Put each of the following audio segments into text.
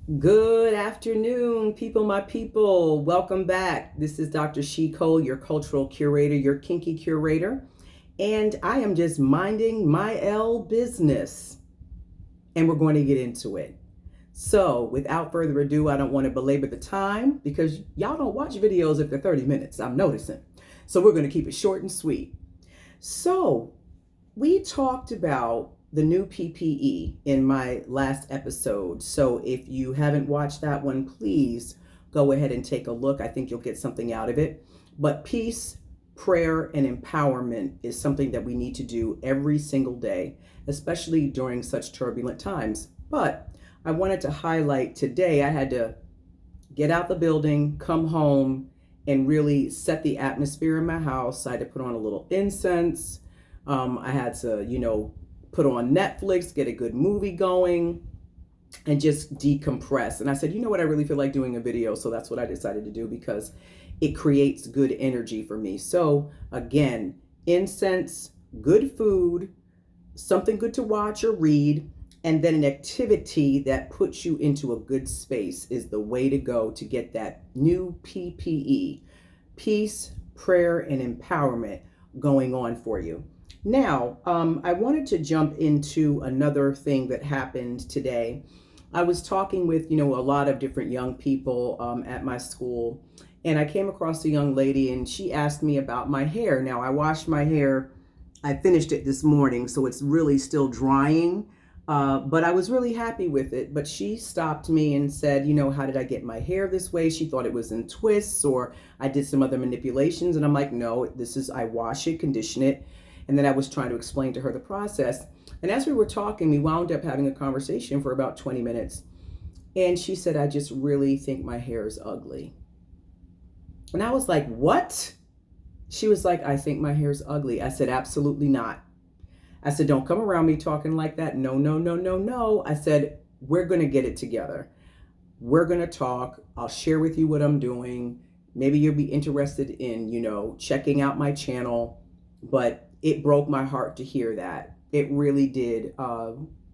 Good afternoon, people, my people. Welcome back. This is Dr. She Cole, your cultural curator, your kinky curator, and I am just minding Mielle business, and we're going to get into it. So, without further ado, I don't want to belabor the time because y'all don't watch videos if they're 30 minutes, I'm noticing. So, we're going to keep it short and sweet. So, we talked about the new PPE in my last episode. So if you haven't watched that one, please go ahead and take a look. I think you'll get something out of it. But peace, prayer, and empowerment is something that we need to do every single day, especially during such turbulent times. But I wanted to highlight today, I had to get out the building, come home, and really set the atmosphere in my house. I had to put on a little incense. I had to, put on Netflix, get a good movie going, and just decompress. And I said, you know what, I really feel like doing a video. So that's what I decided to do because it creates good energy for me. So again, incense, good food, something good to watch or read, and then an activity that puts you into a good space is the way to go to get that new PPE, peace, prayer, and empowerment going on for you. Now, I wanted to jump into another thing that happened today. I was talking with, a lot of different young people at my school, and I came across a young lady, and she asked me about my hair. Now, I washed my hair. I finished it this morning, so it's really still drying, but I was really happy with it. But she stopped me and said, how did I get my hair this way? She thought it was in twists or I did some other manipulations. And I'm like, no, I wash it, condition it. And then I was trying to explain to her the process. And as we were talking, we wound up having a conversation for about 20 minutes. And she said, I just really think my hair is ugly. And I was like, what? She was like, I think my hair is ugly. I said, absolutely not. I said, don't come around me talking like that. No, no, no, no, no. I said, we're going to get it together. We're going to talk. I'll share with you what I'm doing. Maybe you'll be interested in, checking out my channel. But it broke my heart to hear that. It really did.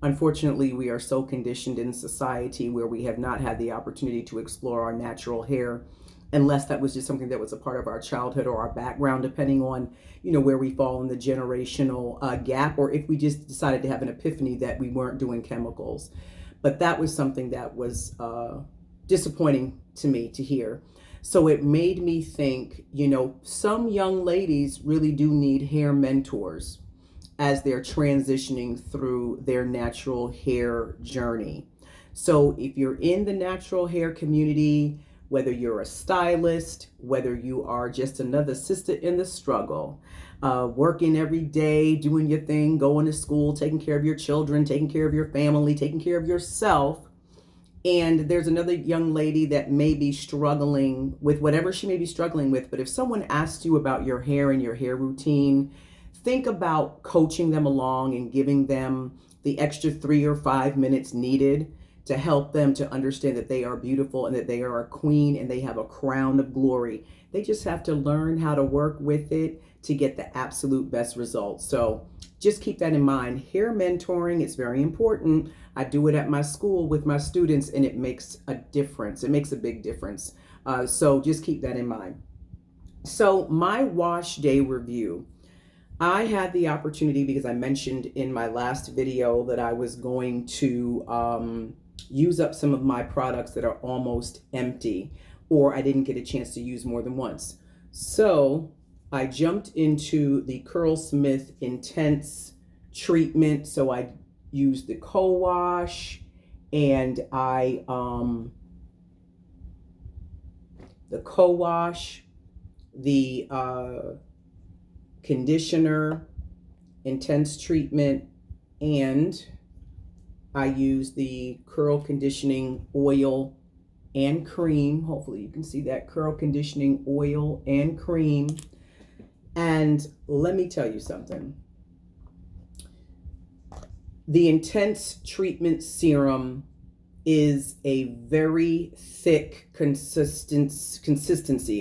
Unfortunately, we are so conditioned in society where we have not had the opportunity to explore our natural hair, unless that was just something that was a part of our childhood or our background, depending on, where we fall in the generational gap, or if we just decided to have an epiphany that we weren't doing chemicals. But that was something that was disappointing to me to hear. So it made me think, some young ladies really do need hair mentors as they're transitioning through their natural hair journey. So if you're in the natural hair community, whether you're a stylist, whether you are just another sister in the struggle, working every day, doing your thing, going to school, taking care of your children, taking care of your family, taking care of yourself, and there's another young lady that may be struggling with whatever she may be struggling with. But if someone asks you about your hair and your hair routine, think about coaching them along and giving them the extra 3 or 5 minutes needed to help them to understand that they are beautiful and that they are a queen and they have a crown of glory. They just have to learn how to work with it to get the absolute best results. So just keep that in mind. Hair mentoring is very important. I do it at my school with my students, and it makes a difference. It makes a big difference. So just keep that in mind. So my wash day review, I had the opportunity, because I mentioned in my last video that I was going to use up some of my products that are almost empty, or I didn't get a chance to use more than once. So I jumped into the Curlsmith Intense treatment. So I used the co-wash, and the conditioner, intense treatment, and I use the curl conditioning oil and cream. Hopefully you can see that, curl conditioning oil and cream. And let me tell you something. The intense treatment serum is a very thick consistency.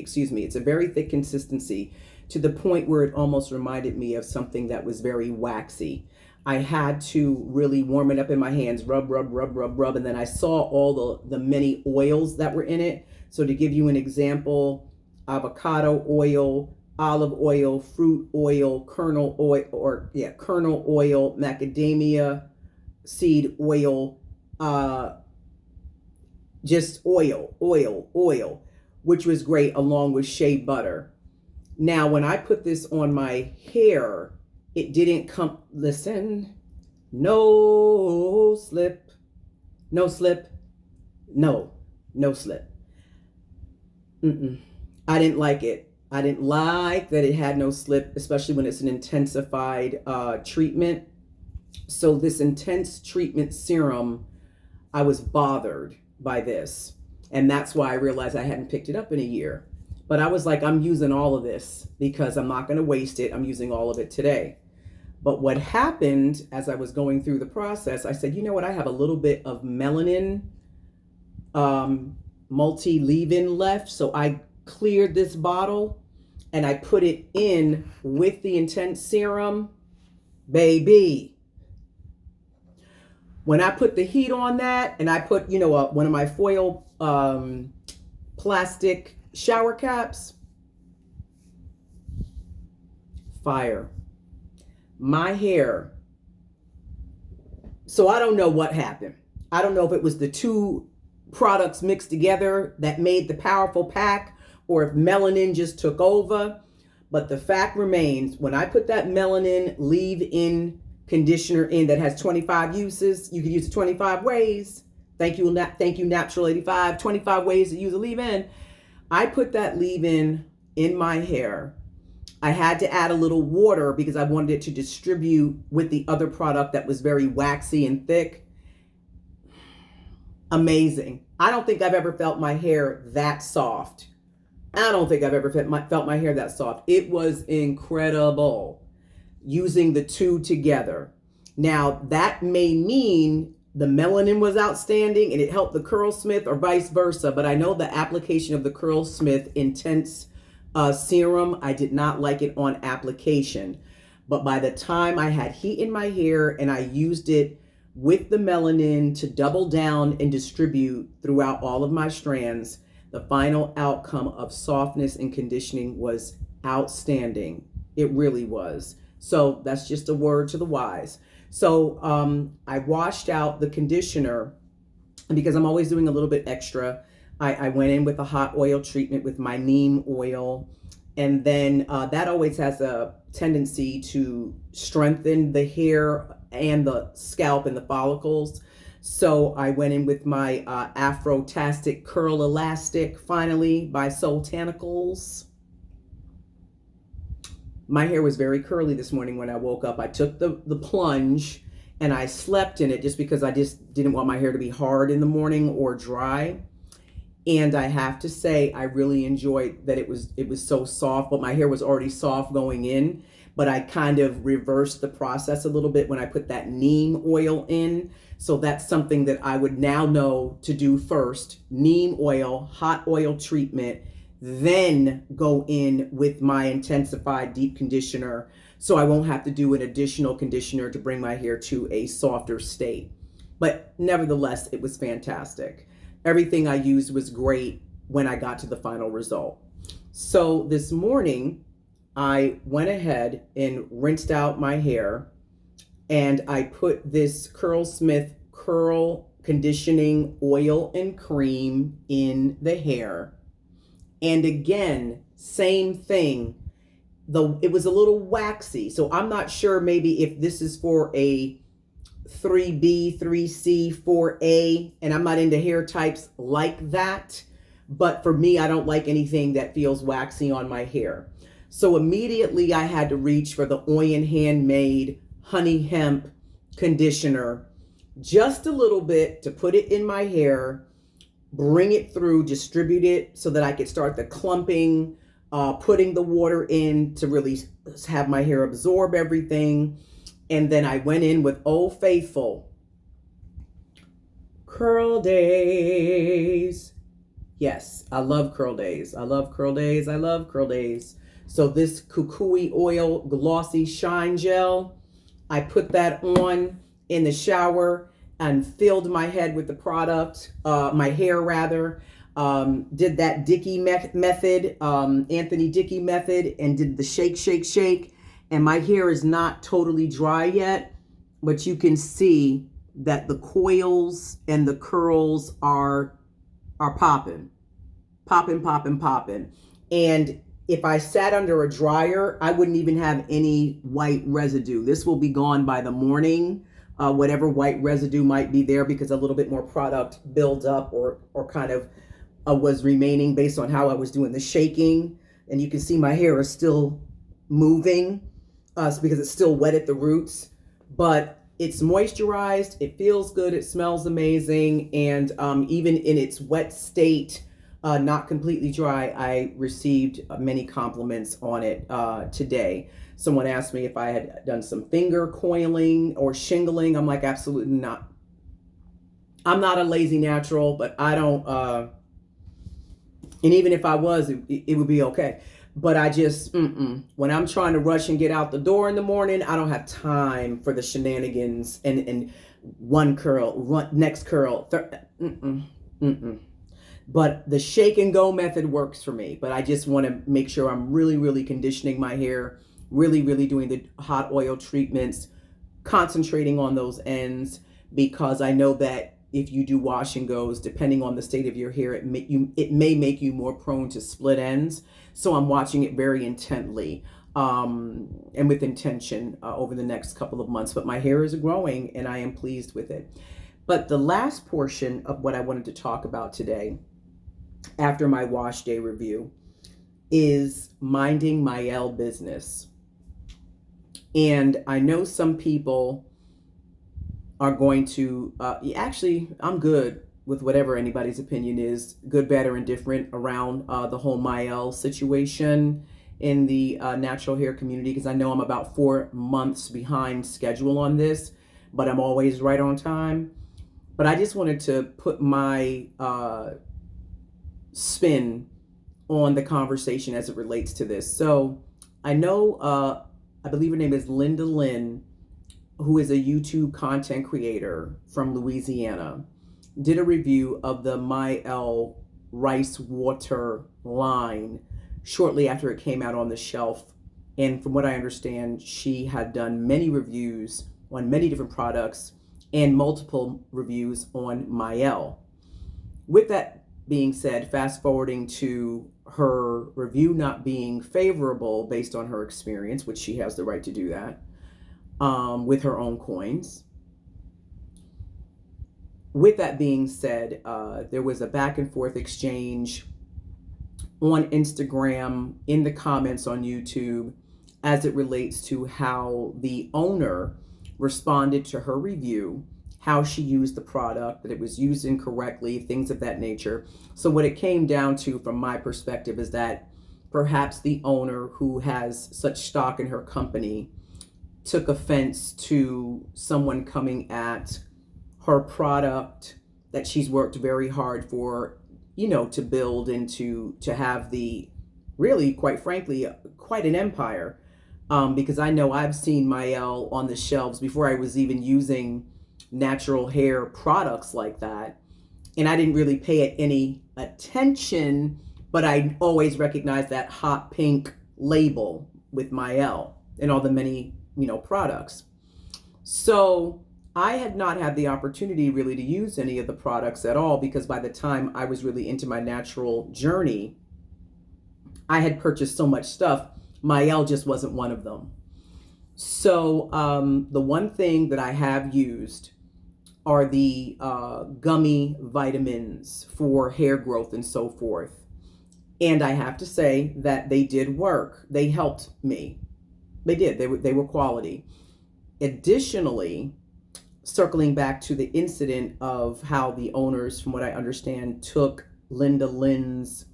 It's a very thick consistency, to the point where it almost reminded me of something that was very waxy. I had to really warm it up in my hands, rub, rub, rub, rub, rub. And then I saw all the many oils that were in it. So to give you an example, avocado oil, olive oil, fruit oil, kernel oil, macadamia seed oil, just oil, which was great along with shea butter. Now, when I put this on my hair, it didn't come, listen, no slip, no slip, no slip. I didn't like it. I didn't like that it had no slip, especially when it's an intensified treatment. So this intense treatment serum, I was bothered by this. And that's why I realized I hadn't picked it up in a year. But I was like, I'm using all of this because I'm not going to waste it. I'm using all of it today. But what happened as I was going through the process, I said, you know what? I have a little bit of melanin multi leave-in left. So I cleared this bottle and I put it in with the intense serum. Baby, when I put the heat on that and I put, one of my foil plastic shower caps, fire. My hair. So I don't know what happened. I don't know if it was the two products mixed together that made the powerful pack or if melanin just took over. But the fact remains, when I put that melanin leave-in conditioner in that has 25 uses, you can use it 25 ways. Thank you, Natural 85, 25 ways to use a leave-in. I put that leave-in in my hair. I had to add a little water because I wanted it to distribute with the other product that was very waxy and thick. Amazing. I don't think I've ever felt my hair that soft. I don't think I've ever felt my hair that soft. It was incredible using the two together. Now, that may mean the melanin was outstanding and it helped the Curlsmith or vice versa, but I know the application of the Curlsmith Intense serum, I did not like it on application. But by the time I had heat in my hair and I used it with the melanin to double down and distribute throughout all of my strands, the final outcome of softness and conditioning was outstanding. It really was. So that's just a word to the wise. So I washed out the conditioner because I'm always doing a little bit extra. I went in with a hot oil treatment with my neem oil. And then that always has a tendency to strengthen the hair and the scalp and the follicles. So I went in with my Afro-Tastic Curl Elastic, finally, by Soultanicals. My hair was very curly this morning when I woke up. I took the plunge and I slept in it just because I just didn't want my hair to be hard in the morning or dry. And I have to say, I really enjoyed that it was so soft, but my hair was already soft going in. But I kind of reversed the process a little bit when I put that neem oil in. So that's something that I would now know to do first. Neem oil, hot oil treatment, then go in with my intensified deep conditioner. So I won't have to do an additional conditioner to bring my hair to a softer state. But nevertheless, it was fantastic. Everything I used was great when I got to the final result. So this morning, I went ahead and rinsed out my hair and I put this Curlsmith Curl Conditioning Oil and Cream in the hair. And again, same thing. Though it was a little waxy. So I'm not sure maybe if this is for a 3B, 3C, 4A, and I'm not into hair types like that. But for me, I don't like anything that feels waxy on my hair. So immediately I had to reach for the Oyen Handmade Honey Hemp Conditioner, just a little bit to put it in my hair, bring it through, distribute it so that I could start the clumping, putting the water in to really have my hair absorb everything. And then I went in with Old Faithful Curl Days. Yes, I love Curl Days. I love Curl Days. I love Curl Days. So this Kukui Oil Glossy Shine Gel, I put that on in the shower and filled my head with the product, my hair rather. Did that Dickey method, Anthony Dickey method, and did the shake, shake, shake. And my hair is not totally dry yet, but you can see that the coils and the curls are popping, popping, popping, popping. And if I sat under a dryer, I wouldn't even have any white residue. This will be gone by the morning, whatever white residue might be there, because a little bit more product builds up or kind of was remaining based on how I was doing the shaking. And you can see my hair is still moving because it's still wet at the roots, but it's moisturized, it feels good, it smells amazing, and even in its wet state, not completely dry, I received many compliments on it today. Someone asked me if I had done some finger coiling or shingling. I'm like, absolutely not. I'm not a lazy natural, but I don't, and even if I was, it would be okay. But I just, when I'm trying to rush and get out the door in the morning, I don't have time for the shenanigans and one curl, next curl. But the shake and go method works for me. But I just want to make sure I'm really, really conditioning my hair, really, really doing the hot oil treatments, concentrating on those ends, because I know that if you do wash and goes, depending on the state of your hair, it may make you more prone to split ends. So I'm watching it very intently and with intention over the next couple of months. But my hair is growing and I am pleased with it. But the last portion of what I wanted to talk about today, after my wash day review, is minding Mielle business. And I know some people are going to, actually, I'm good with whatever anybody's opinion is, good, bad, or indifferent around the whole Mielle situation in the natural hair community, because I know I'm about 4 months behind schedule on this, but I'm always right on time. But I just wanted to put my spin on the conversation as it relates to this. So I know, I believe her name is Linda Lynn, who is a YouTube content creator from Louisiana, did a review of the Mielle rice water line shortly after it came out on the shelf. And from what I understand, she had done many reviews on many different products and multiple reviews on Mielle. With that being said, fast forwarding to her review not being favorable based on her experience, which she has the right to do that, with her own coins. With that being said, there was a back and forth exchange on Instagram, in the comments on YouTube, as it relates to how the owner responded to her review, how she used the product, that it was used incorrectly, things of that nature. So what it came down to from my perspective is that perhaps the owner, who has such stock in her company, took offense to someone coming at her product that she's worked very hard for, to build and to have the, really, quite frankly, quite an empire. Because I know I've seen Mielle on the shelves before I was even using natural hair products like that. And I didn't really pay it any attention, but I always recognized that hot pink label with Mielle and all the many, products. So I had not had the opportunity really to use any of the products at all, because by the time I was really into my natural journey, I had purchased so much stuff. Mielle just wasn't one of them. So the one thing that I have used are the gummy vitamins for hair growth and so forth. And I have to say that they did work. They helped me. They did. They were quality. Additionally, circling back to the incident of how the owners, from what I understand, took Linda Lynn's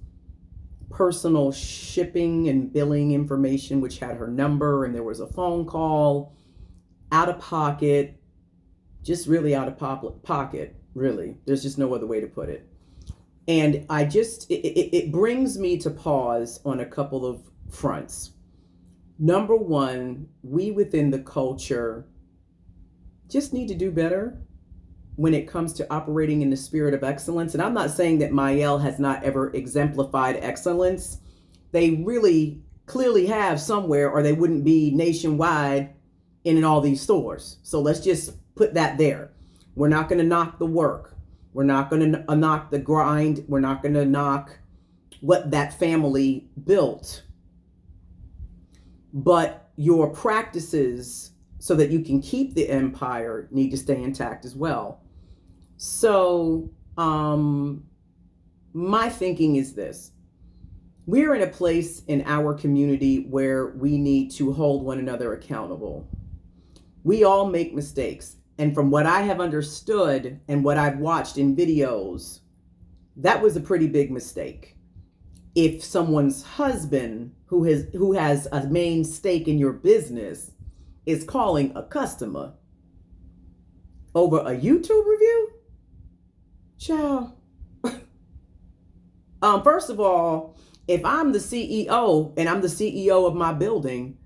personal shipping and billing information, which had her number, and there was a phone call, out of pocket, just really out of pocket, really. There's just no other way to put it. And it brings me to pause on a couple of fronts. Number one, we within the culture just need to do better when it comes to operating in the spirit of excellence. And I'm not saying that Mielle has not ever exemplified excellence. They really clearly have somewhere, or they wouldn't be nationwide in all these stores. So let's just put that there. We're not going to knock the work. We're not going to knock the grind. We're not going to knock what that family built. But your practices, so that you can keep the empire, need to stay intact as well. So my thinking is this. We're in a place in our community where we need to hold one another accountable. We all make mistakes. And from what I have understood and what I've watched in videos, that was a pretty big mistake. If someone's husband, who has a main stake in your business, is calling a customer over a YouTube review, child. First of all, if I'm the CEO and I'm the CEO of my building,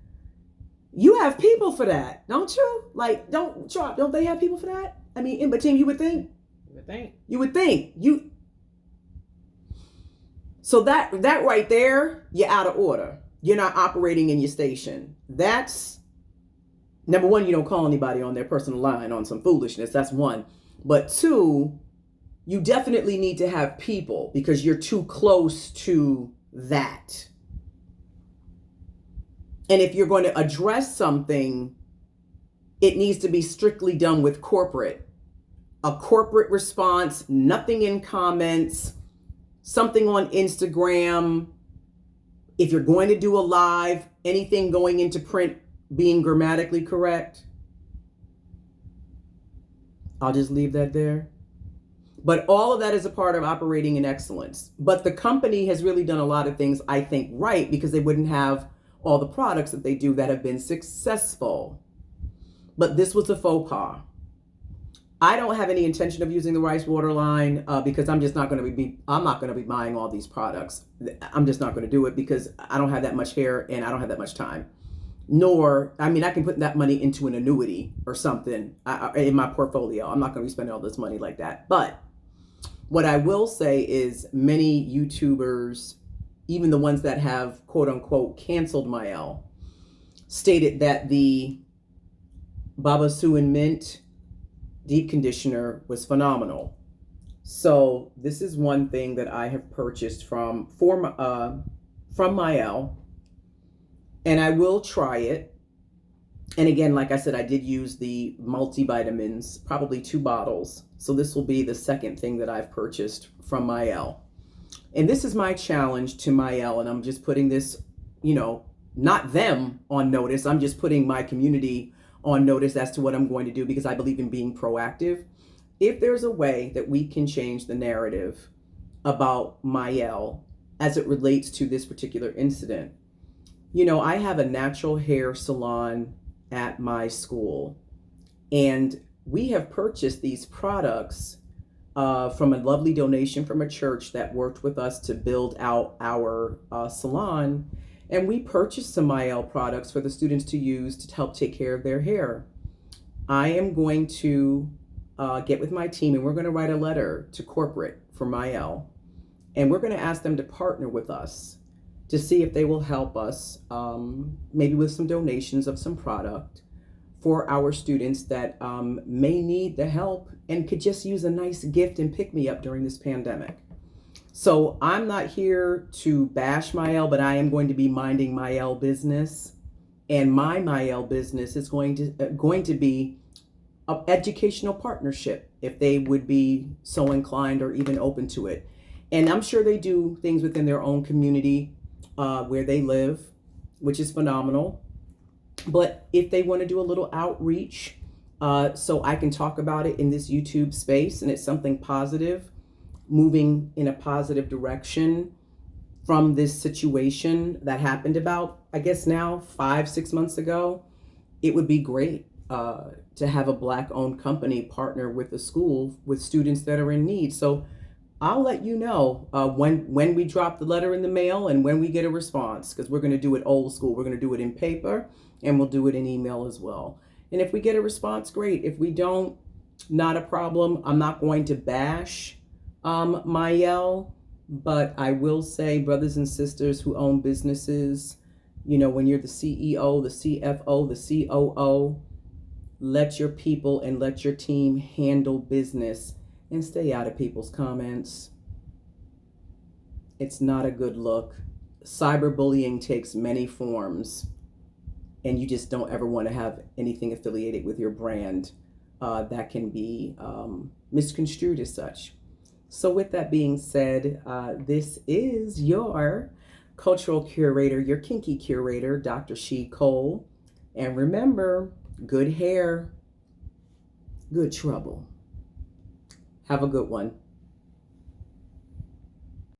you have people for that, don't you? Like, don't they have people for that? I mean, but Tim, you would think. So that right there, you're out of order. You're not operating in your station. That's number one. You don't call anybody on their personal line on some foolishness. That's one. But two, you definitely need to have people, because you're too close to that. And if you're going to address something, it needs to be strictly done with corporate. A corporate response, nothing in comments, something on Instagram. If you're going to do a live, anything going into print being grammatically correct. I'll just leave that there. But all of that is a part of operating in excellence. But the company has really done a lot of things, I think, right, because they wouldn't have all the products that they do that have been successful. But this was a faux pas. I don't have any intention of using the rice water line because I'm just not going to be buying all these products. I'm just not going to do it because I don't have that much hair and I don't have that much time. I can put that money into an annuity or something in my portfolio. I'm not going to be spending all this money like that. But what I will say is many YouTubers, even the ones that have quote unquote canceled Mielle, stated that the Baba Sue and Mint deep conditioner was phenomenal. So this is one thing that I have purchased from Mielle, and I will try it. And again, like I said, I did use the multivitamins, probably 2 bottles. So this will be the second thing that I've purchased from Mielle. And this is my challenge to Mielle, and I'm just putting this, not them on notice. I'm just putting my community on notice as to what I'm going to do, because I believe in being proactive. If there's a way that we can change the narrative about Mielle as it relates to this particular incident. I have a natural hair salon at my school, and we have purchased these products from a lovely donation from a church that worked with us to build out our salon. And we purchased some Mielle products for the students to use to help take care of their hair. I am going to get with my team, and we're going to write a letter to corporate for Mielle. And we're going to ask them to partner with us to see if they will help us, maybe with some donations of some product for our students that may need the help and could just use a nice gift and pick me up during this pandemic. So I'm not here to bash Mielle, but I am going to be minding Mielle business. And my Mielle business is going to be an educational partnership, if they would be so inclined or even open to it. And I'm sure they do things within their own community where they live, which is phenomenal. But if they want to do a little outreach, so I can talk about it in this YouTube space, and it's something positive, moving in a positive direction from this situation that happened about, I guess now 5-6 months ago, it would be great to have a Black-owned company partner with a school with students that are in need. So I'll let you know when we drop the letter in the mail and when we get a response, because we're going to do it old school. We're going to do it in paper, and we'll do it in email as well. And if we get a response, great. If we don't, not a problem. I'm not going to bash Mielle, but I will say, brothers and sisters who own businesses, when you're the CEO, the CFO, the COO, let your people and let your team handle business and stay out of people's comments. It's not a good look. Cyberbullying takes many forms, and you just don't ever want to have anything affiliated with your brand that can be misconstrued as such. So with that being said, this is your cultural curator, your kinky curator, Dr. She Cole. And remember, good hair, good trouble. Have a good one.